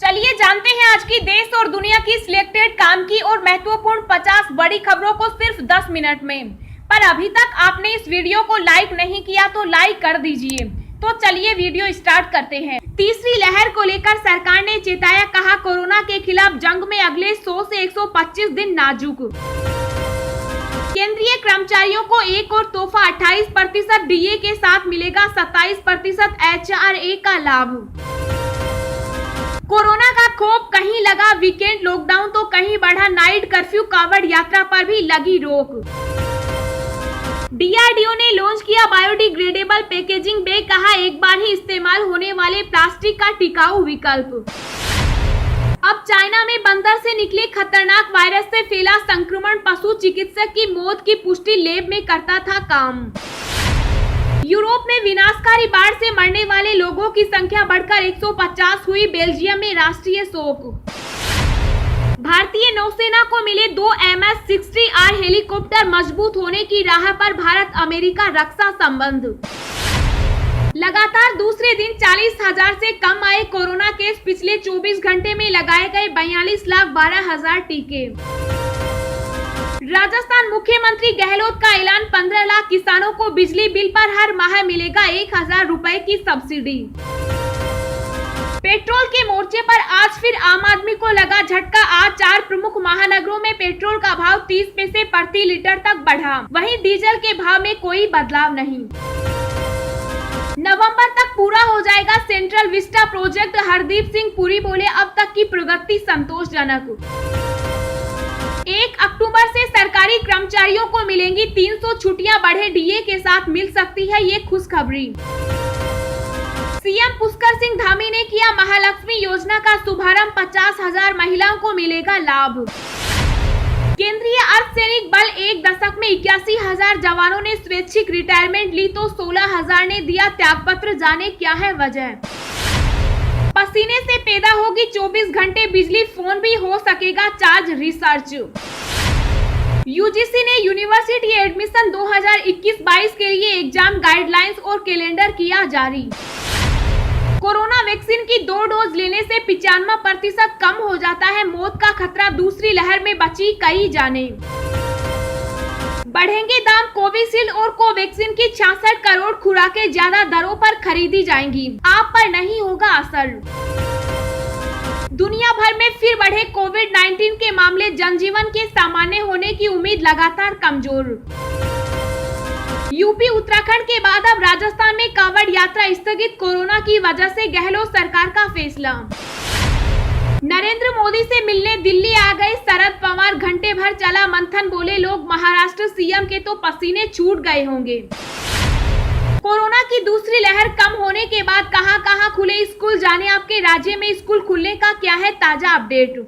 चलिए जानते हैं आज की देश और दुनिया की सिलेक्टेड काम की और महत्वपूर्ण 50 बड़ी खबरों को सिर्फ 10 मिनट में। पर अभी तक आपने इस वीडियो को लाइक नहीं किया तो लाइक कर दीजिए। तो चलिए वीडियो स्टार्ट करते हैं। तीसरी लहर को लेकर सरकार ने चेताया, कहा कोरोना के खिलाफ जंग में अगले 100 से 125 दिन नाजुक। केंद्रीय कर्मचारियों को एक और तोहफा 28% डीए के साथ मिलेगा 27% HRA का लाभ। कोरोना का खौफ, कहीं लगा वीकेंड लॉकडाउन तो कहीं बढ़ा नाइट कर्फ्यू, कांवड़ यात्रा पर भी लगी रोक। DRDO ने लॉन्च किया बायोडिग्रेडेबल पैकेजिंग बैग, कहा एक बार ही इस्तेमाल होने वाले प्लास्टिक का टिकाऊ विकल्प। अब चाइना में बंदर से निकले खतरनाक वायरस से फैला संक्रमण, पशु चिकित्सक की मौत की पुष्टि लेब में करता था काम। यूरोप में विनाशकारी बाढ़ से मरने वाले लोगों की संख्या बढ़कर 150 हुई, बेल्जियम में राष्ट्रीय शोक। भारतीय नौसेना को मिले 2 MS-60R हेलीकॉप्टर, मजबूत होने की राह पर भारत अमेरिका रक्षा संबंध। लगातार दूसरे दिन 40,000 से कम आए कोरोना केस, पिछले 24 घंटे में लगाए गए 42,12,000 टीके। राजस्थान मुख्यमंत्री गहलोत का ऐलान, 15 लाख किसानों को बिजली बिल पर हर माह मिलेगा 1,000 रुपए की सब्सिडी। पेट्रोल के मोर्चे पर आज फिर आम आदमी को लगा झटका, आज 4 प्रमुख महानगरों में पेट्रोल का भाव 30 पैसे प्रति लीटर तक बढ़ा, वहीं डीजल के भाव में कोई बदलाव नहीं। नवंबर तक पूरा हो जाएगा central Vista project, Hardeep Singh Puri बोले अब तक की प्रगति संतोषजनक। 1 अक्टूबर से सरकारी कर्मचारियों को मिलेंगी 300 छुट्टियां, बढ़े डीए के साथ मिल सकती है ये खुशखबरी। सीएम पुष्कर सिंह धामी ने किया महालक्ष्मी योजना का शुभारंभ, 50,000 महिलाओं को मिलेगा लाभ। केंद्रीय अर्धसैनिक बल एक दशक में 81,000 जवानों ने स्वैच्छिक रिटायरमेंट ली तो 16,000 ने दिया त्यागपत्र, जाने क्या है वजह। पसीने से पैदा होगी 24 घंटे बिजली, फोन भी हो सकेगा चार्ज, रिसर्च। यूजीसी ने यूनिवर्सिटी एडमिशन 2021-22 के लिए एग्जाम गाइडलाइंस और कैलेंडर किया जारी। कोरोना वैक्सीन की 2 डोज लेने से 95% कम हो जाता है मौत का खतरा, दूसरी लहर में बची कई जानें। बढ़ेंगे दाम, कोविशील्ड और कोवैक्सीन की 66 करोड़ खुराकें ज्यादा दरों पर खरीदी जाएंगी, आप पर नहीं होगा असर। दुनिया भर में फिर बढ़े कोविड-19 के मामले, जनजीवन के सामान्य होने की उम्मीद लगातार कमजोर। यूपी उत्तराखंड के बाद अब राजस्थान में कांवड़ यात्रा स्थगित, कोरोना की वजह से गहलोत सरकार का फैसला। नरेंद्र मोदी से मिलने दिल्ली आ गए शरद पवार, घंटे भर चला मंथन, बोले लोग महाराष्ट्र सीएम के तो पसीने छूट गए होंगे। कोरोना की दूसरी लहर कम होने के बाद कहां खुले स्कूल, जाने आपके राज्य में स्कूल खुलने का क्या है ताजा अपडेट।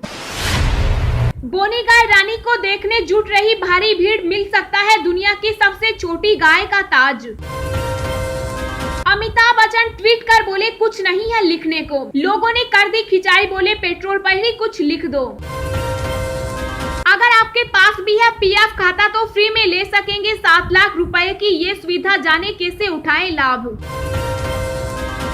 बोनी गाय रानी को देखने जुट रही भारी भीड़, मिल सकता है दुनिया की सबसे छोटी गाय का ताज। अमिताभ बच्चन ट्वीट कर बोले कुछ नहीं है लिखने को, लोगों ने कर दी खिंचाई, बोले पेट्रोल पर ही कुछ लिख दो। अगर आपके पास भी है पीएफ खाता तो फ्री में ले सकेंगे 7 लाख रुपए की ये सुविधा, जाने कैसे उठाएं लाभ।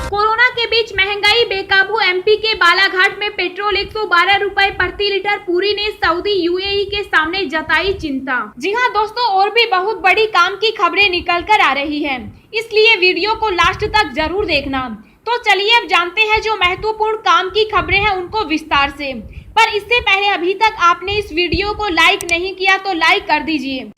कोरोना के बीच महंगाई बेकाबू, एमपी के बालाघाट में पेट्रोल 112 रुपए प्रति लीटर, पुरी ने सऊदी यूएई के सामने जताई चिंता। जी हाँ दोस्तों, और भी बहुत बड़ी काम की खबरें निकल कर आ रही हैं, इसलिए वीडियो को लास्ट तक जरूर देखना। तो चलिए अब जानते हैं जो महत्वपूर्ण काम की खबरें हैं उनको विस्तार से। पर इससे पहले अभी तक आपने इस वीडियो को लाइक नहीं किया तो लाइक कर दीजिए।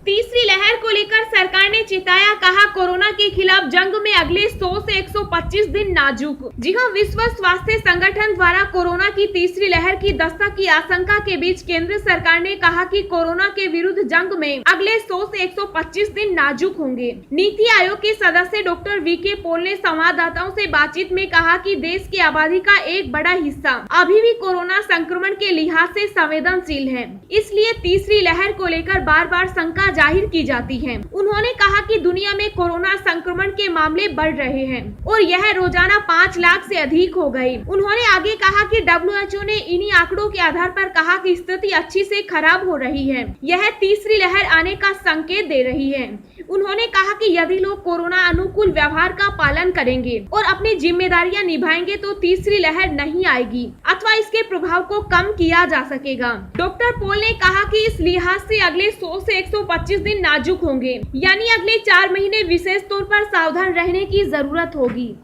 तीसरी लहर को लेकर सरकार ने चेताया, कहा कोरोना के खिलाफ जंग में अगले 100 से 125 दिन नाजुक। जी हां, विश्व स्वास्थ्य संगठन द्वारा कोरोना की तीसरी लहर की दस्तक की आशंका के बीच केंद्र सरकार ने कहा कि कोरोना के विरुद्ध जंग में अगले 100 से 125 दिन नाजुक होंगे। नीति आयोग के सदस्य डॉक्टर वीके पॉल ने संवाददाताओं से बातचीत में कहा कि देश की आबादी का एक बड़ा हिस्सा अभी भी कोरोना संक्रमण के लिहाज से संवेदनशील है, इसलिए तीसरी लहर को लेकर बार बार शंका जाहिर की जाती है। उन्होंने कहा कि दुनिया में कोरोना संक्रमण के मामले बढ़ रहे हैं और यह रोजाना 5 लाख से अधिक हो गए। उन्होंने आगे कहा कि WHO ने इन्हीं आंकड़ों के आधार पर कहा कि स्थिति अच्छी से खराब हो रही है। यह तीसरी लहर आने का संकेत दे रही है। उन्होंने कहा कि यदि लोग कोरोना अनुकूल व्यवहार का पालन करेंगे और अपनी जिम्मेदारियां निभाएंगे तो तीसरी लहर नहीं आएगी अथवा इसके प्रभाव को कम किया जा सकेगा। डॉक्टर पॉल ने कहा कि इस लिहाज से अगले 100 से 125 दिन नाजुक होंगे, यानी अगले 4 महीने विशेष तौर पर सावधान रहने की जरूरत होगी।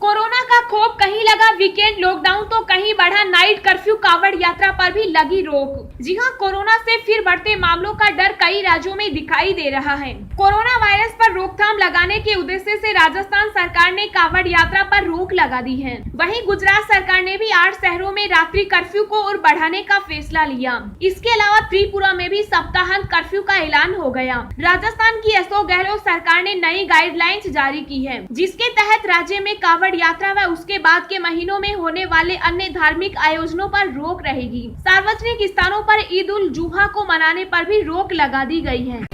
कोरोना का खौफ कहीं लगा वीकेंड लॉकडाउन तो कहीं बढ़ा नाइट कर्फ्यू, कांवड़ यात्रा पर भी लगी रोक। जी हां, कोरोना से फिर बढ़ते मामलों का डर कई राज्यों में दिखाई दे रहा है। कोरोना वायरस पर रोकथाम लगाने के उद्देश्य से राजस्थान सरकार ने कांवड़ यात्रा पर रोक लगा दी है। वहीं गुजरात सरकार ने भी 8 शहरों में रात्रि कर्फ्यू को और बढ़ाने का फैसला लिया। इसके अलावा त्रिपुरा में भी सप्ताहांत कर्फ्यू का ऐलान हो गया। राजस्थान की अशोक गहलोत सरकार ने नई गाइडलाइंस जारी की है, जिसके तहत राज्य में कांवड़ यात्रा व उसके बाद के महीनों में होने वाले अन्य धार्मिक आयोजनों पर रोक रहेगी। सार्वजनिक स्थानों पर ईद उल जुहा को मनाने पर भी रोक लगा दी गई है।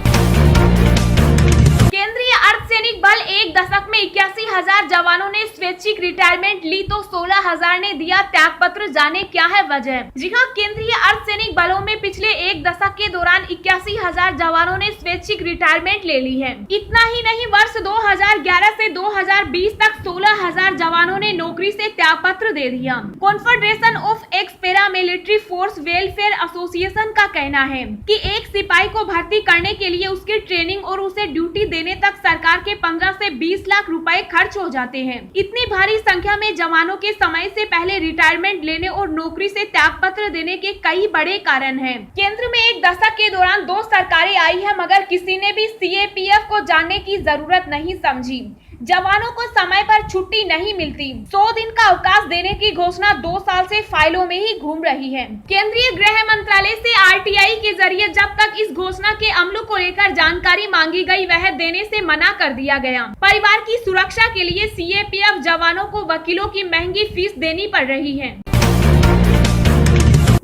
केंद्रीय अर्धसैनिक बल एक दशक में 81,000 जवानों ने स्वैच्छिक रिटायरमेंट ली तो 16,000 ने दिया त्यागपत्र, जाने क्या है वजह। जी हां, केंद्रीय अर्धसैनिक बलों में पिछले एक दशक के दौरान 81,000 जवानों ने स्वैच्छिक रिटायरमेंट ले ली है। इतना ही नहीं, वर्ष 2011 से 2020 तक 16,000 जवानों ने नौकरी से त्यागपत्र दे दिया। Confederation of x para military force welfare association का कहना है कि एक सिपाही को भर्ती करने के लिए उसकी ट्रेनिंग और उसे ड्यूटी देने तक सरकार के 15 से 20 लाख रुपए खर्च हो जाते हैं। इतनी भारी संख्या में जवानों के समय से पहले रिटायरमेंट लेने और नौकरी से त्यागपत्र देने के कई बड़े कारण हैं। केंद्र में एक दशक के दौरान 2 सरकारें आई है, मगर किसी ने भी CAPF को जानने की जरूरत नहीं समझी। जवानों को समय पर छुट्टी नहीं मिलती। 100 दिन का अवकाश देने की घोषणा 2 साल से फाइलों में ही घूम रही है। केंद्रीय गृह मंत्रालय से RTI के जरिए जब तक इस घोषणा के अमल को लेकर जानकारी मांगी गई, वह देने से मना कर दिया गया। परिवार की सुरक्षा के लिए CAPF जवानों को वकीलों की महंगी फीस देनी पड़ रही है।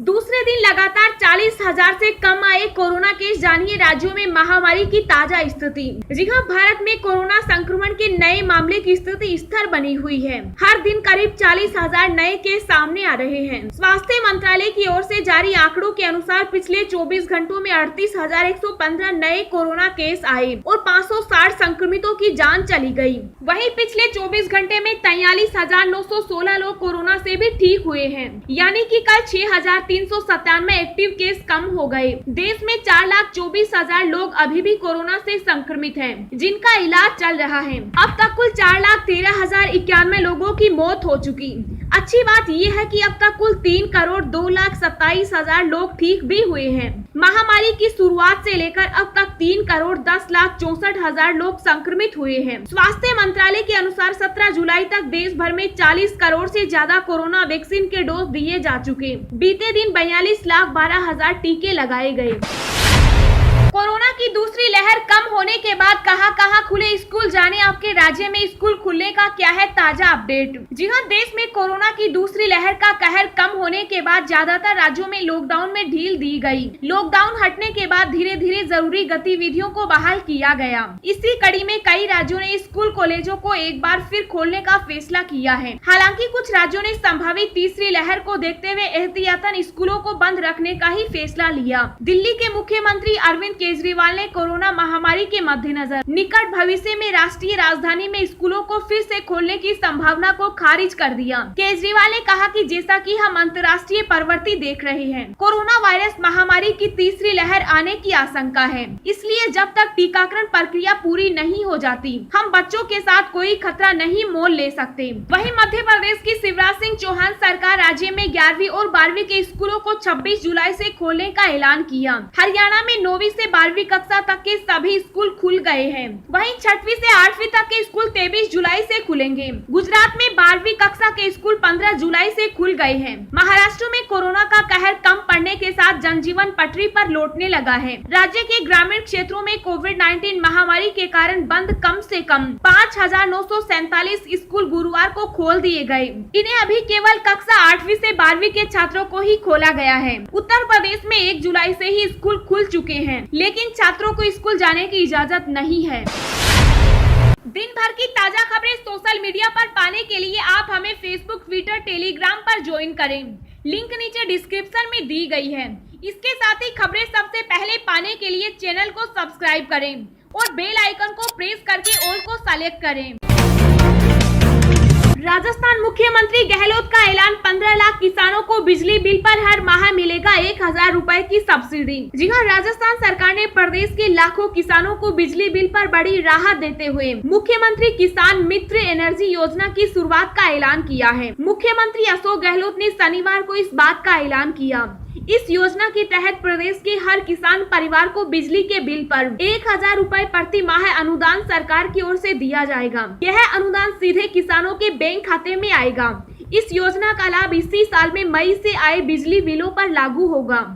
दूसरे दिन लगातार 40,000 से कम आए कोरोना केस, जानिए राज्यों में महामारी की ताजा स्थिति। जी हां, भारत में कोरोना संक्रमण के नए मामले की स्थिति स्थिर बनी हुई है। हर दिन करीब 40,000 नए केस सामने आ रहे हैं। स्वास्थ्य मंत्रालय की ओर से जारी आंकड़ों के अनुसार पिछले 24 घंटों में 38,115 नए कोरोना केस आए और 560 संक्रमितों की जान चली गई। वहीं पिछले 24 घंटे में 43,916 लोग कोरोना से भी ठीक हुए हैं, यानी कि कल 6,397 एक्टिव केस कम हो गए। देश में 4,24,000 लोग अभी भी कोरोना से संक्रमित हैं, जिनका इलाज चल रहा है। अब तक कुल 4,13,091 लोगों की मौत हो चुकी। अच्छी बात यह है कि अब तक कुल 3,02,27,000 लोग ठीक भी हुए हैं। महामारी की शुरुआत से लेकर अब तक 3,10,64,000 लोग संक्रमित हुए हैं। स्वास्थ्य मंत्रालय के अनुसार 17 जुलाई तक देश भर में 40 करोड़ से ज्यादा कोरोना वैक्सीन के डोज दिए जा चुके। बीते दिन 42,12,000 टीके लगाए गए। कोरोना की दूसरी लहर कम होने के बाद कहां खुले स्कूल, जाने आपके राज्य में स्कूल खुलने का क्या है ताजा अपडेट। जी हां, देश में कोरोना की दूसरी लहर का कहर कम होने के बाद ज्यादातर राज्यों में लॉकडाउन में ढील दी गई। लॉकडाउन हटने के बाद धीरे धीरे जरूरी गतिविधियों को बहाल किया गया। इसी कड़ी में कई राज्यों ने स्कूल कॉलेजों को एक बार फिर खोलने का फैसला किया है। हालांकि कुछ राज्यों ने संभावित तीसरी लहर को देखते हुए एहतियातन स्कूलों को बंद रखने का ही फैसला लिया। दिल्ली के मुख्यमंत्री अरविंद केजरीवाल ने कोरोना महामारी के मद्देनजर निकट भविष्य में राष्ट्रीय राजधानी में स्कूलों को फिर से खोलने की संभावना को खारिज कर दिया। केजरीवाल ने कहा कि जैसा कि हम अंतर्राष्ट्रीय प्रवृत्ति देख रहे हैं, कोरोना वायरस महामारी की तीसरी लहर आने की आशंका है। इसलिए जब तक टीकाकरण प्रक्रिया पूरी नहीं हो जाती, हम बच्चों के साथ कोई खतरा नहीं मोल ले सकते। वहीं मध्य प्रदेश की शिवराज सिंह चौहान सरकार राज्य में 11वीं और 12वीं के स्कूलों को 26 जुलाई से खोलने का ऐलान किया। हरियाणा में 9वीं से 12वीं कक्षा तक के सभी स्कूल खुल गए हैं। वहीं 6वीं से 8वीं तक के स्कूल 23 जुलाई से खुलेंगे। गुजरात में 12वीं कक्षा के स्कूल 15 जुलाई से खुल गए हैं। महाराष्ट्र में कोरोना का कहर कम पड़ने के साथ जनजीवन पटरी पर लौटने लगा है। राज्य के ग्रामीण क्षेत्रों में कोविड-19 महामारी के कारण बंद कम से कम 5,947 स्कूल गुरुवार को खोल दिए गए। इन्हें अभी केवल कक्षा 8वीं से 12वीं के छात्रों को ही खोला गया है। उत्तर प्रदेश में 1 जुलाई से ही स्कूल खुल चुके हैं, लेकिन छात्रों को स्कूल जाने की इजाजत नहीं है। दिन भर की ताजा खबरें सोशल मीडिया पर पाने के लिए आप हमें फेसबुक, ट्विटर, टेलीग्राम पर ज्वाइन करें। लिंक नीचे डिस्क्रिप्शन में दी गई है। इसके साथ ही खबरें सबसे पहले पाने के लिए चैनल को सब्सक्राइब करें और बेल आइकन को प्रेस करके ऑल को सेलेक्ट करें। राजस्थान मुख्यमंत्री गहलोत का ऐलान, 15 लाख किसानों को बिजली बिल पर हर माह मिलेगा 1,000 रुपए की सब्सिडी। जी हां, राजस्थान सरकार ने प्रदेश के लाखों किसानों को बिजली बिल पर बड़ी राहत देते हुए मुख्यमंत्री किसान मित्र एनर्जी योजना की शुरुआत का ऐलान किया है। मुख्यमंत्री अशोक गहलोत ने शनिवार को इस बात का ऐलान किया। इस योजना के तहत प्रदेश के हर किसान परिवार को बिजली के बिल पर 1,000 रुपए प्रति माह अनुदान सरकार की ओर से दिया जाएगा। यह अनुदान सीधे किसानों के बैंक खाते में आएगा। इस योजना का लाभ इसी साल में मई से आए बिजली बिलों पर लागू होगा।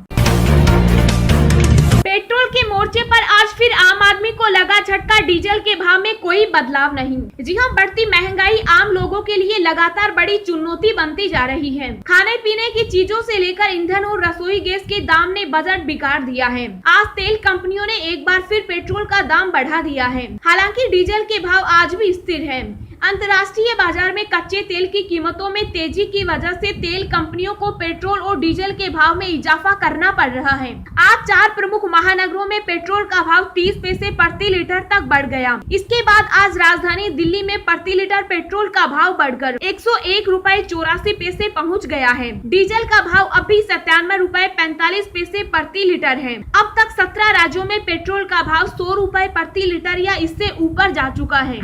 पेट्रोल के मोर्चे पर आज फिर आम आदमी को लगा झटका, डीजल के भाव में कोई बदलाव नहीं। जी हां, बढ़ती महंगाई आम लोगों के लिए लगातार बड़ी चुनौती बनती जा रही है। खाने पीने की चीजों से लेकर ईंधन और रसोई गैस के दाम ने बजट बिगाड़ दिया है। आज तेल कंपनियों ने एक बार फिर पेट्रोल का दाम बढ़ा दिया है। हालांकि डीजल के भाव आज भी स्थिर है। अंतर्राष्ट्रीय बाजार में कच्चे तेल की कीमतों में तेजी की वजह से तेल कंपनियों को पेट्रोल और डीजल के भाव में इजाफा करना पड़ रहा है। आज 4 प्रमुख महानगरों में पेट्रोल का भाव 30 पैसे प्रति लीटर तक बढ़ गया। इसके बाद आज राजधानी दिल्ली में प्रति लीटर पेट्रोल का भाव बढ़कर 101 रुपए 84 पैसे पहुँच गया है। डीजल का भाव अभी 97 रुपए 45 पैसे प्रति लीटर है। अब तक 17 राज्यों में पेट्रोल का भाव 100 रुपए प्रति लीटर या इससे ऊपर जा चुका है।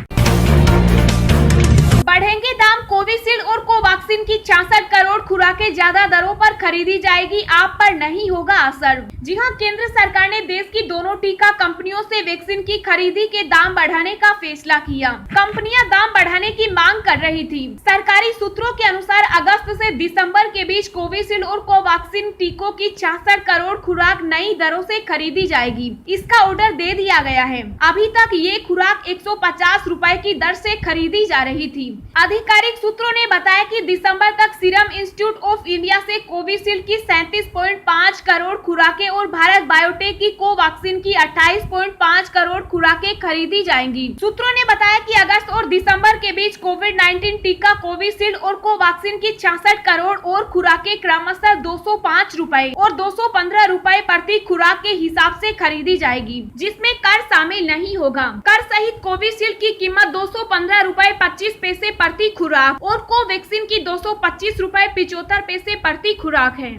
बढ़ेंगे दाम, कोविशील्ड और कोवैक्सीन की 66 करोड़ खुराकें ज्यादा दरों पर खरीदी जाएगी, आप पर नहीं होगा असर। जी हां, केंद्र सरकार ने देश की दोनों टीका कंपनियों से वैक्सीन की खरीदी के दाम बढ़ाने का फैसला किया। कंपनियां दाम बढ़ाने की मांग कर रही थी। सरकारी सूत्रों के अनुसार अगस्त से दिसंबर के बीच कोविशील्ड और कोवैक्सीन टीकों की 66 करोड़ खुराक नई दरों से खरीदी जाएगी। इसका ऑर्डर दे दिया गया है। अभी तक ये खुराक 150 रुपए की दर से खरीदी जा रही थी। आधिकारिक सूत्रों ने बताया कि दिसंबर तक सीरम इंस्टीट्यूट ऑफ इंडिया से कोविशील्ड की 37.5 करोड़ खुराकें और भारत बायोटेक की कोवैक्सीन की 28.5 करोड़ खुराकें खरीदी जाएंगी। सूत्रों ने बताया कि अगस्त और दिसंबर के बीच कोविड-19 टीका कोविशील्ड और कोवैक्सीन की 66 करोड़ और खुराकें क्रमशः 205 रुपए और 215 रुपए प्रति खुराक के हिसाब से खरीदी जाएगी, जिसमें कर शामिल नहीं होगा। कर सहित कोविशील्ड की कीमत 215 रुपए 25 पैसे प्रति खुराक और कोवैक्सीन की 225 रुपए 75 पैसे प्रति खुराक है।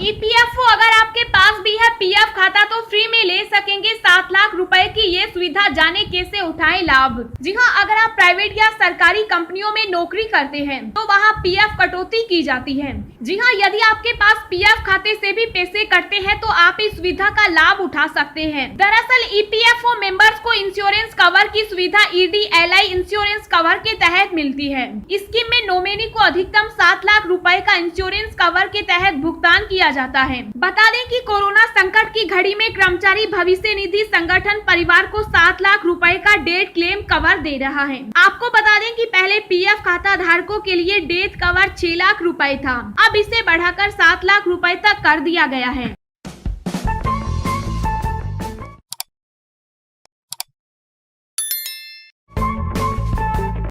ईपीएफओ अगर आपके पास भी है पीएफ खाता तो फ्री में ले सकेंगे 7 लाख रुपए की ये सुविधा, जाने कैसे उठाएं लाभ। जी हां, अगर आप प्राइवेट या सरकारी कंपनियों में नौकरी करते हैं तो वहां पीएफ कटौती की जाती है। जी हां, यदि आपके पास पीएफ खाते से भी पैसे कटते हैं तो आप इस सुविधा का लाभ उठा सकते हैं। दरअसल ईपीएफओ मेंबर्स को इंश्योरेंस कवर की सुविधा ईडीएलआई इंश्योरेंस कवर के तहत मिलती है। स्कीम में नॉमिनी को अधिकतम 7 लाख रुपए का इंश्योरेंस कवर के तहत भुगतान किया जाता है। बता दें कि कोरोना संकट की घड़ी में कर्मचारी भविष्य निधि संगठन परिवार को 7 लाख रुपए का डेथ क्लेम कवर दे रहा है। आपको बता दें कि पहले पीएफ खाता धारकों के लिए डेथ कवर 6 लाख रुपए था, अब इसे बढ़ाकर 7 लाख रुपए तक कर दिया गया है।